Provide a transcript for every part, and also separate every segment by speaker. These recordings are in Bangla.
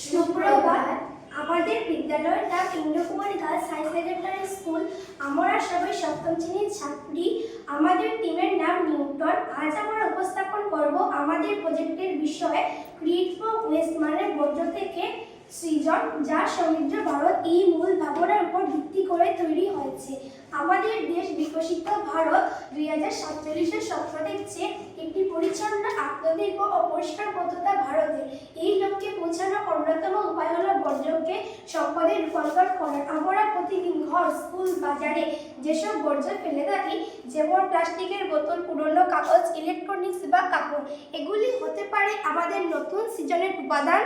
Speaker 1: সুপ্রভাত। আমাদের বিদ্যালয়ের নাম Indrakumari girls high secondary school. আমরা সবাই সপ্তম শ্রেণীর ছাত্রী। আমাদের টিমের নাম নিউটন। আজ আমরা উপস্থাপন করব আমাদের প্রজেক্টের বিষয় ক্রিয়েট ফ্রম ওয়েস্ট, মানে বর্জ্য থেকে সৃজন, যা সমৃদ্ধ ভারত এই মূল ভাবনার উপর ভিত্তি করে তৈরি হয়েছে। আমাদের দেশ বিকশিত ভারত 2047-এর স্বপ্ন দেখছে একটি পরিচ্ছন্ন, আত্মনির্ভর ও পরিষ্কার পদ্ধতি ভারতে। এই লক্ষ্যে পৌঁছানোর অন্যতম উপায় হলো বর্জ্যকে সম্পদে রূপান্তর করা। আমরা প্রতিদিন ঘর, স্কুল, বাজারে যেসব বর্জ্য ফেলে থাকি, যেমন প্লাস্টিকের বোতল, পুরনো কাগজ, ইলেকট্রনিক্স বা কাপড়, এগুলি হতে পারে আমাদের নতুন সৃজনের উপাদান।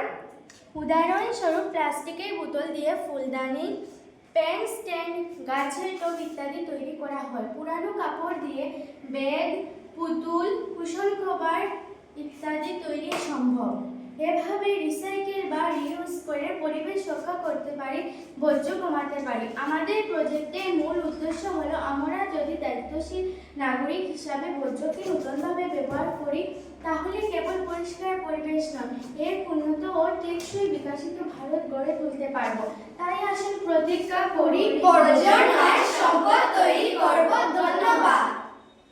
Speaker 1: উদাহরণস্বরূপ প্লাস্টিকের বোতল দিয়ে ফুলদানি, পেন স্ট্যান্ড, গাছের টব ইত্যাদি তৈরি করা হয়। পুরানো কাপড় দিয়ে ব্যাগ, পুতুল, কুশন কভার ইত্যাদি তৈরি সম্ভব। এভাবে রিসাইকেল বা রিউজ করে পরিবেশ রক্ষা করতে পারি, বর্জ্য কমাতে পারি। আমাদের প্রজেক্টের মূল উদ্দেশ্য হলো আমরা যদি দায়িত্বশীল নাগরিক হিসাবে বর্জ্যকে নতুনভাবে ব্যবহার করি, তাহলে কেবল পরিষ্কার পরিবেশ নয়, এর উন্নত ও টেকসই বিকশিত ভারত গড়ে তুলতে পারব। তাই আসুন প্রতিজ্ঞা করি, বর্জ্য নয়, সম্পদ তৈরি করব। ধন্যবাদ।